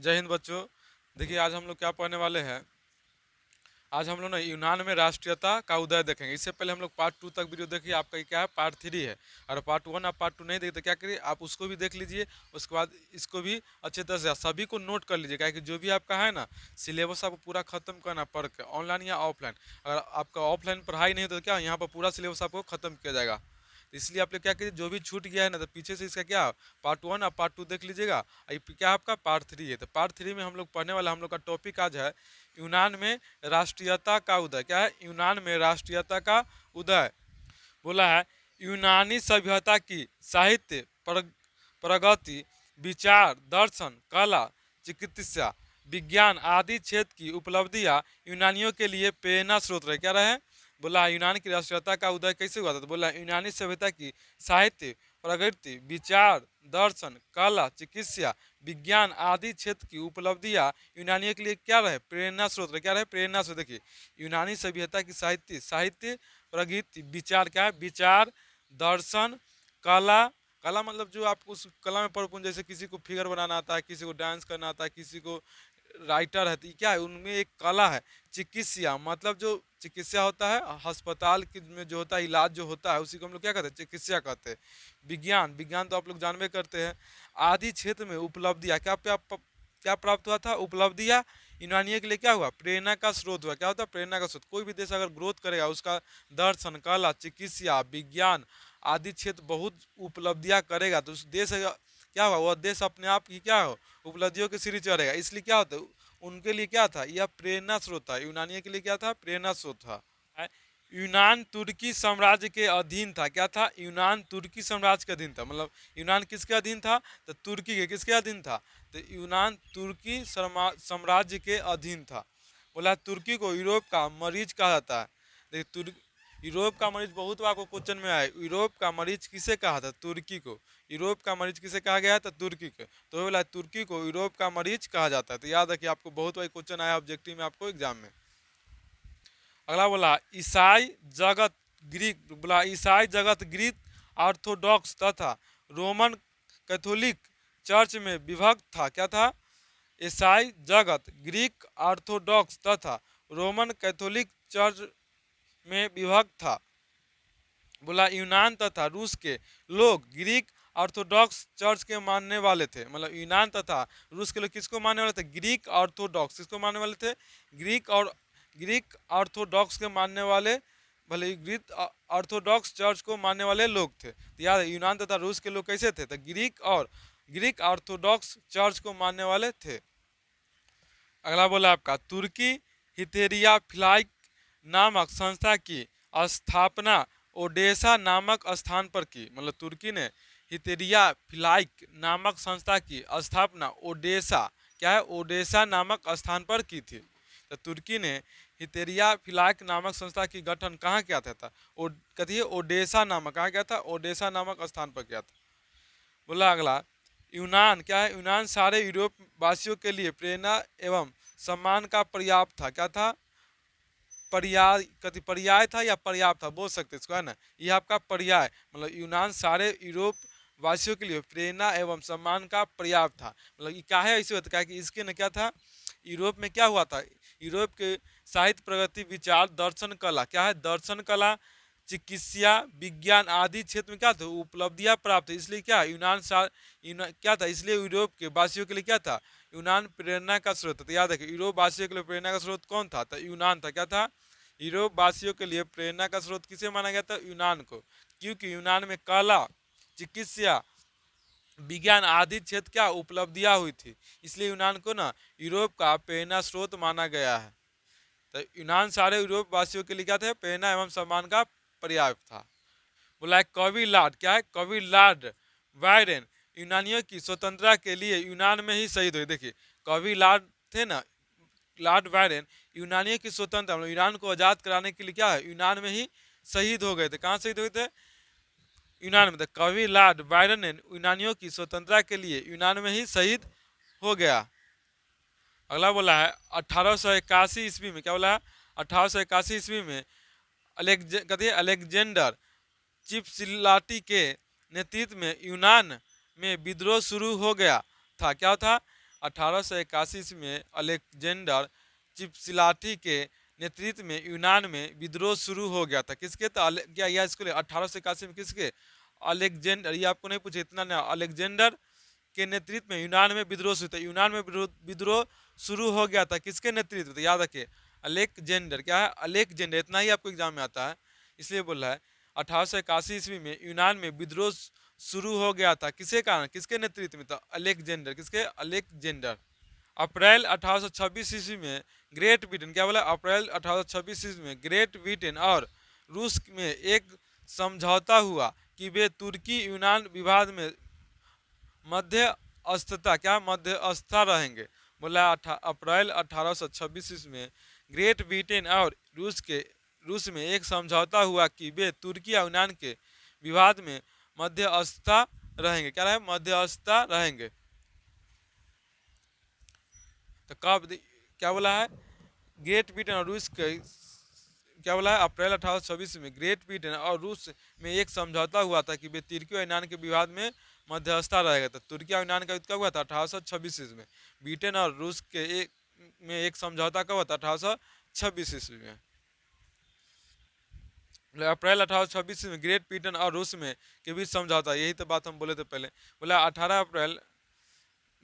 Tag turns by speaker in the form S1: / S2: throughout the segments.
S1: जय हिंद बच्चों। देखिए आज हम लोग क्या पढ़ने वाले हैं। आज हम लोग ना यूनान में राष्ट्रीयता का उदय देखेंगे। इससे पहले हम लोग पार्ट 2 तक वीडियो देखिए, आपका ये क्या है पार्ट 3 है। और पार्ट 1 आप पार्ट 2 नहीं देखते, क्या करिए आप उसको भी देख लीजिए। उसके बाद इसको भी अच्छे तरह से सभी को नोट कर लीजिए, क्या कि जो भी आपका है ना सिलेबस आपको पूरा खत्म करना पड़ के, ऑनलाइन या ऑफलाइन। अगर आपका ऑफलाइन पढ़ाई नहीं तो क्या यहाँ पर पूरा सिलेबस आपको खत्म किया जाएगा। तो इसलिए आप लोग क्या करिए, जो भी छूट गया है ना तो पीछे से इसका क्या पार्ट 1 और पार्ट 2 देख लीजिएगा। क्या आपका पार्ट 3 है, तो पार्ट 3 में हम लोग पढ़ने वाला, हम लोग का टॉपिक आज है यूनान में राष्ट्रीयता का उदय। क्या है? यूनान में राष्ट्रीयता का उदय। बोला है यूनानी सभ्यता की साहित्य प्रगति, विचार, दर्शन, कला, चिकित्सा, विज्ञान आदि क्षेत्र की उपलब्धियां यूनानियों के लिए प्रेरणा स्रोत रहे। क्या रहे? बोला यूनान की राष्ट्रीयता का उदय कैसे हुआ था, तो बोला यूनानी सभ्यता की साहित्य प्रगति, विचार, दर्शन, कला, चिकित्सा, विज्ञान आदि क्षेत्र की उपलब्धियां यूनानियों के लिए क्या रहे? प्रेरणा स्रोत रहे। क्या रहे? प्रेरणा स्रोत। देखिए यूनानी सभ्यता की साहित्य प्रगति, विचार, क्या है? विचार, दर्शन, कला। कला मतलब जो आप उस कला में परिपूर्ण, जैसे किसी को फिगर बनाना आता है, किसी को डांस करना आता है, किसी को राइटर है, तो क्या है उनमें एक कला है। चिकित्सा मतलब जो चिकित्सा होता है अस्पताल में जो होता है, इलाज जो होता है उसी को हम लोग क्या कहते हैं? चिकित्सा कहते हैं। विज्ञान, विज्ञान तो आप लोग जानबे करते हैं। आदि क्षेत्र में उपलब्धियाँ, क्या प्राप्त हुआ था? उपलब्धियाँ यूनानियों के लिए क्या हुआ? प्रेरणा का स्रोत हुआ। क्या होता है? प्रेरणा का स्रोत। कोई भी देश अगर ग्रोथ करेगा, उसका दर्शन, कला, चिकित्सा, विज्ञान आदि क्षेत्र बहुत उपलब्धियां करेगा, तो उस देश क्या हुआ? वह देश अपने आप की क्या हो? उपलब्धियों की सीढ़ी चढ़ेगा। इसलिए क्या होता है उनके लिए क्या था? यह प्रेरणा स्रोत था। यूनानियों के लिए क्या था? प्रेरणा स्रोत था। यूनान तुर्की साम्राज्य के अधीन था। क्या था? यूनान तुर्की साम्राज्य के अधीन था। मतलब यूनान किसके अधीन था? तो तुर्की के। किसके अधीन था? तो यूनान तुर्की साम्राज्य के अधीन था। बोला तुर्की को यूरोप का मरीज कहा जाता है। देखिए यूरोप का मरीज बहुत बार आपको क्वेश्चन में आया, यूरोप का मरीज किसे कहा था? तुर्की को। यूरोप का मरीज किसे कहा गया था? तुर्की को। तो बोला तुर्की को यूरोप का मरीज कहा जाता है। तो याद रखिए, आपको बहुत बार क्वेश्चन आया ऑब्जेक्टिव में, आपको एग्जाम में। अगला बोला ईसाई जगत ग्रीक। बोला ईसाई जगत ग्रीक ऑर्थोडॉक्स तथा रोमन कैथोलिक चर्च में विभक्त था। क्या था? ईसाई जगत ग्रीक ऑर्थोडॉक्स तथा रोमन कैथोलिक चर्च में विभक्त था। बोला यूनान तथा रूस के लोग ग्रीक ऑर्थोडॉक्स चर्च के मानने वाले थे। मतलब यूनान तथा रूस के लोग किसको मानने वाले थे? Greek Orthodox. किसको मानने वाले थे? ग्रीक ऑर्थोडॉक्स के मानने वाले, भले ग्रीक ऑर्थोडॉक्स चर्च को मानने वाले लोग थे। तो याद है यूनान तथा रूस के लोग कैसे थे? तो ग्रीक ऑर्थोडॉक्स चर्च को मानने वाले थे। अगला बोला आपका तुर्की हितेरिया फिलाइक नामक संस्था की स्थापना ओडेसा नामक स्थान पर की। मतलब तुर्की ने हितेरिया फिलाइक नामक संस्था की स्थापना ओडेसा, क्या है? ओडेसा नामक स्थान पर की थी। तो तुर्की ने हितेरिया फिलाइक नामक संस्था की गठन कहाँ किया था? कथिए ओडेसा नामक, कहाँ किया था? ओडेसा नामक स्थान पर किया था। बोला अगला यूनान, क्या है? यूनान सारे यूरोप वासियों के लिए प्रेरणा एवं सम्मान का पर्याप्त था। क्या था? पर्याय था या पर्याप्त था, बोल सकते इसको, है ना? ये आपका पर्याय। मतलब यूनान सारे यूरोप वासियों के लिए प्रेरणा एवं सम्मान का पर्याप्त था। मतलब ये क्या है? ऐसे होता है कि इसके न क्या था, यूरोप में क्या हुआ था? यूरोप के साहित्य प्रगति, विचार, दर्शन, कला, क्या है? दर्शन, कला, चिकित्सा, विज्ञान आदि क्षेत्र में क्या था? उपलब्धियां प्राप्त है। इसलिए क्या क्या था? इसलिए यूरोप के वासियों के लिए क्या था? यूनान प्रेरणा का स्रोत। तो याद रखिए यूरोप वासियों के लिए प्रेरणा का स्रोत कौन था? तो यूनान था। क्या था? यूरोप वासियों के लिए प्रेरणा का स्रोत किसे माना गया था? यूनान को। क्योंकि यूनान में कला, चिकित्सा, विज्ञान आदि क्षेत्र क्या उपलब्धियां हुई थी। इसलिए यूनान को ना यूरोप का प्रेरणा स्रोत माना गया है। तो यूनान सारे यूरोप वासियों के लिए क्या थे? प्रेरणा एवं सम्मान का पर्याप्त था। बोला है कवि लार्ड, क्या है? कवि लार्ड वायरन यूनानियों की स्वतंत्रता के लिए यूनान में ही शहीद हुए। देखिए कवि लार्ड थे ना, लॉर्ड वायरन यूनानियों की स्वतंत्रता, मतलब ईरान को आज़ाद कराने के लिए क्या है? यूनान में ही शहीद हो गए थे। कहाँ शहीद हुए थे? यूनान में। कवि लॉर्ड वायरन ने यूनानियों की स्वतंत्रता के लिए यूनान में ही शहीद हो गया। अगला बोला है 1881 ईस्वी में, क्या बोला है? 1881 ईस्वी में अलेक्जेंडर चिपसिलाटी के नेतृत्व में यूनान में विद्रोह शुरू हो गया था। क्या था? 1881 ईस्वी में अलेक्जेंडर चिपसिलाटी के नेतृत्व में यूनान में विद्रोह शुरू हो गया था। किसके? तो क्या यह इसको 1881 में किसके? अलेक्जेंडर, ये आपको नहीं पूछे इतना ना, अलेक्जेंडर के नेतृत्व में यूनान में विद्रोह शुरू था। यूनान में विद्रोह शुरू हो गया था किसके नेतृत्व? तो याद रखिए अलेक्जेंडर, क्या है? अलेक्जेंडर, इतना ही आपको एग्जाम में आता है, इसलिए बोल रहा है 1881 ईस्वी में यूनान में विद्रोह शुरू हो गया था। किसके कारण? किसके नेतृत्व में? तो अलेक्जेंडर। किसके? अलेक्जेंडर। अप्रैल 1826 ईस्वी में ग्रेट ब्रिटेन, क्या बोला? अप्रैल 1826 ईस्वी में ग्रेट ब्रिटेन और रूस में एक समझौता हुआ कि वे तुर्की यूनान विवाद में मध्यस्थता, क्या मध्यस्थता रहेंगे। बोला अप्रैल 1826 ईस्वी में ग्रेट ब्रिटेन और रूस में एक समझौता हुआ कि वे तुर्की और यूनान के विवाद में मध्यस्थता रहेंगे। क्या रहे? मध्यस्थता रहेंगे। तो कब? क्या बोला है? ग्रेट ब्रिटेन और रूस के, क्या बोला है? अप्रैल 1826 में ग्रेट ब्रिटेन और रूस में एक समझौता हुआ था कि वे तुर्की और यूनान के विवाद में मध्यस्थता रहेगा। तो तुर्की और यूनान का युद्ध कब हुआ था? 1826 ईस्वी में। ब्रिटेन और रूस के में एक समझौता कब हुआ था? 1826 ईस्वी में। अप्रैल 1826 में ग्रेट ब्रिटेन और रूस में के बीच समझौता, यही तो बात हम बोले थे पहले। बोला 18 अप्रैल,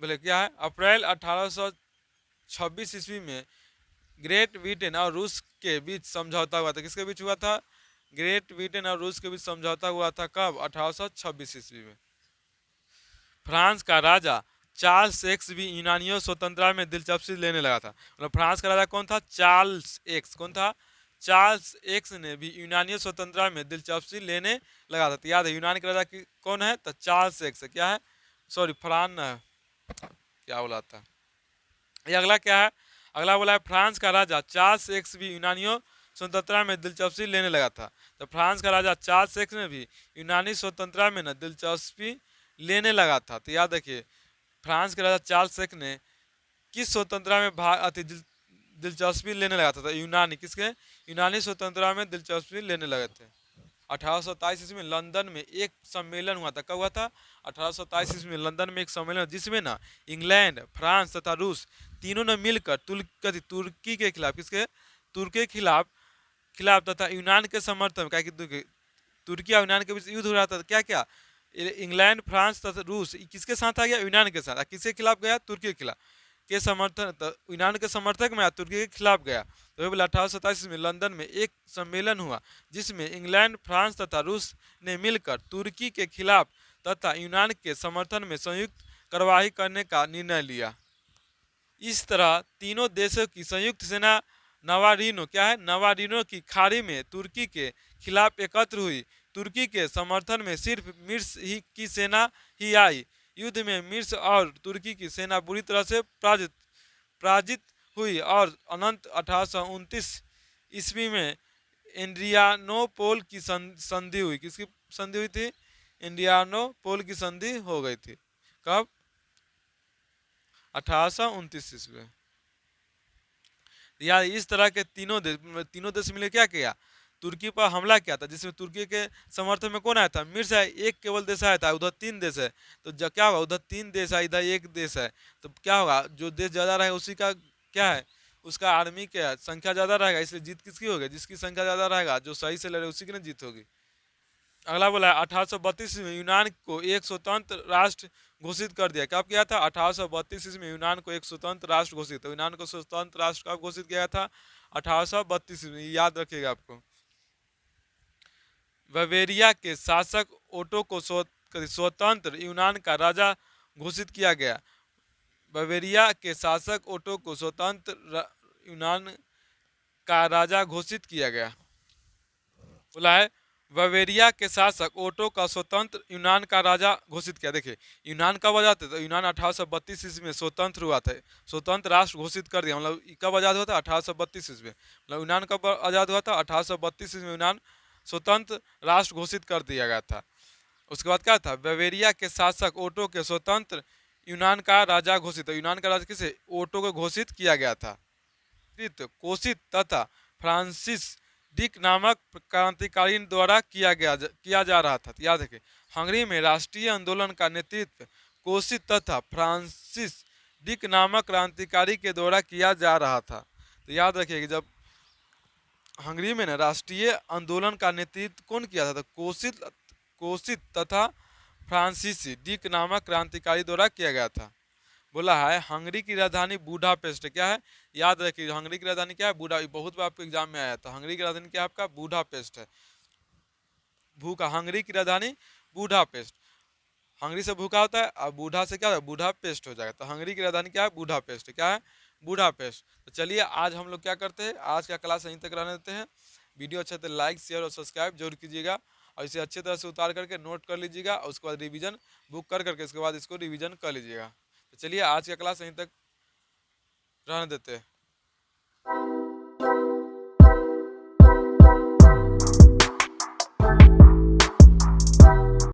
S1: बोले क्या है? अप्रैल 1826 ईस्वी में ग्रेट ब्रिटेन और रूस के बीच समझौता हुआ था। किसके बीच हुआ था? ग्रेट ब्रिटेन और रूस के बीच समझौता हुआ था कब? 1826 ईस्वी में। फ्रांस का राजा चार्ल्स एक्स भी यूनानियों स्वतंत्रता में दिलचस्पी लेने लगा था। मतलब फ्रांस का राजा कौन था? Charles x. कौन था? चार्ल्स एक्स ने भी यूनानियों स्वतंत्रता में दिलचस्पी लेने लगा था। तो याद है यूनान के राजा की कौन है? तो चार्ल्स एक्स। क्या है? सॉरी फ्रान, क्या बोला था ये? अगला क्या है? अगला बोला है फ्रांस का राजा चार्ल्स एक्स भी यूनानियों स्वतंत्रता में दिलचस्पी लेने लगा था। तो फ्रांस का राजा चार्ल्स एक्स ने भी यूनानी स्वतंत्रता में ना दिलचस्पी लेने लगा था। तो याद रखिए फ्रांस के राजा चार्ल्स एक्स ने किस स्वतंत्रता में दिलचस्पी लेने लगा था? तो यूनानी। किसके? यूनानी स्वतंत्रता में दिलचस्पी लेने लगे थे। 1827 ईस्वी में लंदन में एक सम्मेलन हुआ था। कब हुआ था? 1827 ईस्वी में लंदन में एक सम्मेलन, जिसमें ना इंग्लैंड, फ्रांस तथा रूस तीनों ने मिलकर तुर्की के खिलाफ, किसके? तुर्की के खिलाफ तथा यूनान के समर्थन में, तुर्की और यूनान के बीच युद्ध हो रहा था। क्या क्या? इंग्लैंड, फ्रांस तथा रूस किसके साथ आ गया? यूनान के साथ। किसके खिलाफ गया? तुर्की के खिलाफ के समर्थन, यूनान के समर्थक में तुर्की के खिलाफ गया। तो बोला 1827 में लंदन में एक सम्मेलन हुआ जिसमें इंग्लैंड, फ्रांस तथा रूस ने मिलकर तुर्की के खिलाफ तथा यूनान के समर्थन में संयुक्त कार्रवाई करने का निर्णय लिया। इस तरह तीनों देशों की संयुक्त सेना नवारिनो, क्या है? नवारिनो की खाड़ी में तुर्की के खिलाफ एकत्र हुई। तुर्की के समर्थन में सिर्फ मिर्स ही की सेना ही आई। युद्ध में मिर्स और तुर्की की सेना बुरी तरह से पराजित हुई और अनंत 1829 ईस्वी में एड्रियानोपोल की संधि हुई। किसकी संधि हुई थी? एड्रियानोपोल की संधि हो गई थी। कब? 1829 ईस्वी। यार इस तरह के तीनों देश मिले क्या किया? तुर्की पर हमला किया था, जिसमें तुर्की के समर्थन में कौन आया था? मिर्स है। एक केवल देश आया था, उधर 3 देश है। तो जब क्या होगा? उधर 3 देश है, इधर 1 देश है, तो क्या होगा? जो देश ज्यादा रहेगा उसी का क्या है? उसका आर्मी क्या संख्या ज्यादा रहेगा, इसलिए जीत किसकी होगी? जिसकी संख्या ज्यादा रहेगा, जो सही से लड़े उसी की ना जीत होगी। अगला बोला 1832 में यूनान को एक स्वतंत्र राष्ट्र घोषित कर दिया। कब किया था? 1832 में यूनान को एक स्वतंत्र राष्ट्र घोषित। तो यूनान को स्वतंत्र राष्ट्र कब घोषित किया था? 1832 में। याद रखिएगा आपको। बवेरिया के शासक ओटो को स्वतंत्र यूनान का राजा घोषित किया गया। बवेरिया के शासक ओटो को स्वतंत्र यूनान का राजा घोषित किया गया। बोला है बवेरिया के शासक ओटो का स्वतंत्र यूनान का राजा घोषित किया। देखिए यूनान कब आजाद थे? तो यूनान 1832 ईस्वी में स्वतंत्र हुआ था, स्वतंत्र राष्ट्र घोषित कर दिया। मतलब कब आजाद हुआ था? 1832 ईस्वी में। मतलब यूनान कब आजाद हुआ था? 1832 ईस्वी में यूनान स्वतंत्र राष्ट्र घोषित कर दिया गया था। उसके बाद क्या था? बवेरिया के शासक ओटो के स्वतंत्र यूनान का राजा घोषित। यूनान का राजा किसे? ओटो को घोषित किया गया था। कोशित तथा फ्रांसिस डिक नामक क्रांतिकारी द्वारा किया जा रहा था। याद रखें हंगरी में राष्ट्रीय आंदोलन का नेतृत्व कोशित तथा फ्रांसिस डिक नामक क्रांतिकारी के द्वारा किया जा रहा था। तो याद रखिए कि जब हंगरी में ना राष्ट्रीय आंदोलन का नेतृत्व कौन किया था, तो कोसित तथा फ्रांसीसी डिक नामक क्रांतिकारी द्वारा किया गया था। बोला है हंगरी की राजधानी बूडापेस्ट है। क्या है, याद रखिए हंगरी की राजधानी क्या है, बूढ़ा, बहुत बार आपको एग्जाम में आया था। हंगरी की राजधानी क्या है आपका, बूडापेस्ट है। भूखा, हंगरी की राजधानी बूडापेस्ट। हंगरी से भूखा होता है और बूढ़ा से क्या होता है, बूढ़ापेस्ट हो जाएगा। तो हंगरी की राजधानी क्या है, बूडापेस्ट। क्या है, बूडापेस्ट। तो चलिए आज हम लोग क्या करते हैं, आज का क्लास यहीं तक रहने देते हैं। वीडियो अच्छा तो लाइक शेयर और सब्सक्राइब जरूर कीजिएगा और इसे अच्छी तरह से उतार करके नोट कर लीजिएगा और उसके बाद रिवीजन बुक कर करके इसके बाद इसको रिवीजन कर लीजिएगा। तो चलिए आज का क्लास यहीं तक रहने देते हैं।